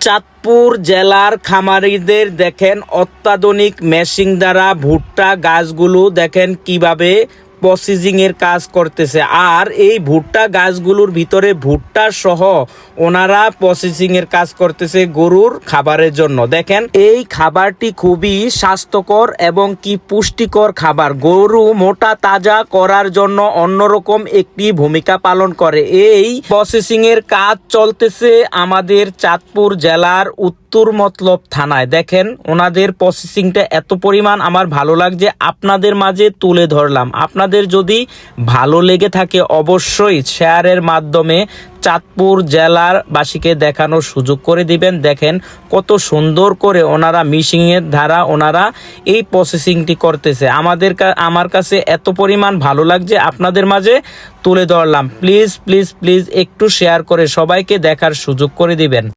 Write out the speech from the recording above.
চাঁদপুর জেলার খামারিদের দেখেন অত্যাধুনিক মেশিন দ্বারা ভুট্টা গাছগুলো দেখেন কিভাবে প্রসেসিং এর কাজ করতেছে। আর এই ভুট্টা গাছগুলোর ভিতরে ভুট্টা সহ ওনারা প্রসেসিং এর কাজ করতেছে গরুর খাবারের জন্য। দেখেন এই খাবারটি খুবই স্বাস্থ্যকর এবং কি পুষ্টিকর খাবার। গরু মোটা তাজা করার জন্য অন্যরকম একটি ভূমিকা পালন করে। এই প্রসেসিং এর কাজ চলতেছে আমাদের চাঁদপুর জেলার উত্তর মতলব থানায়। দেখেন ওনাদের প্রসেসিংটা এত পরিমাণ আমার ভালো লাগছে, আপনাদের মাঝে তুলে ধরলাম। আপনাদের যদি ভালো লেগে থাকে অবশ্যই শেয়ারের মাধ্যমে চাঁদপুর জেলার বাসীকে দেখানোর সুযোগ করে দিবেন। দেখেন কত সুন্দর করে ওনারা মেশিনের দ্বারা ওনারা এই প্রসেসিংটি করতেছে। আমার কাছে এত পরিমাণ ভালো লাগছে, আপনাদের মাঝে তুলে ধরলাম। প্লিজ প্লিজ প্লিজ একটু শেয়ার করে সবাইকে দেখার সুযোগ করে দিবেন।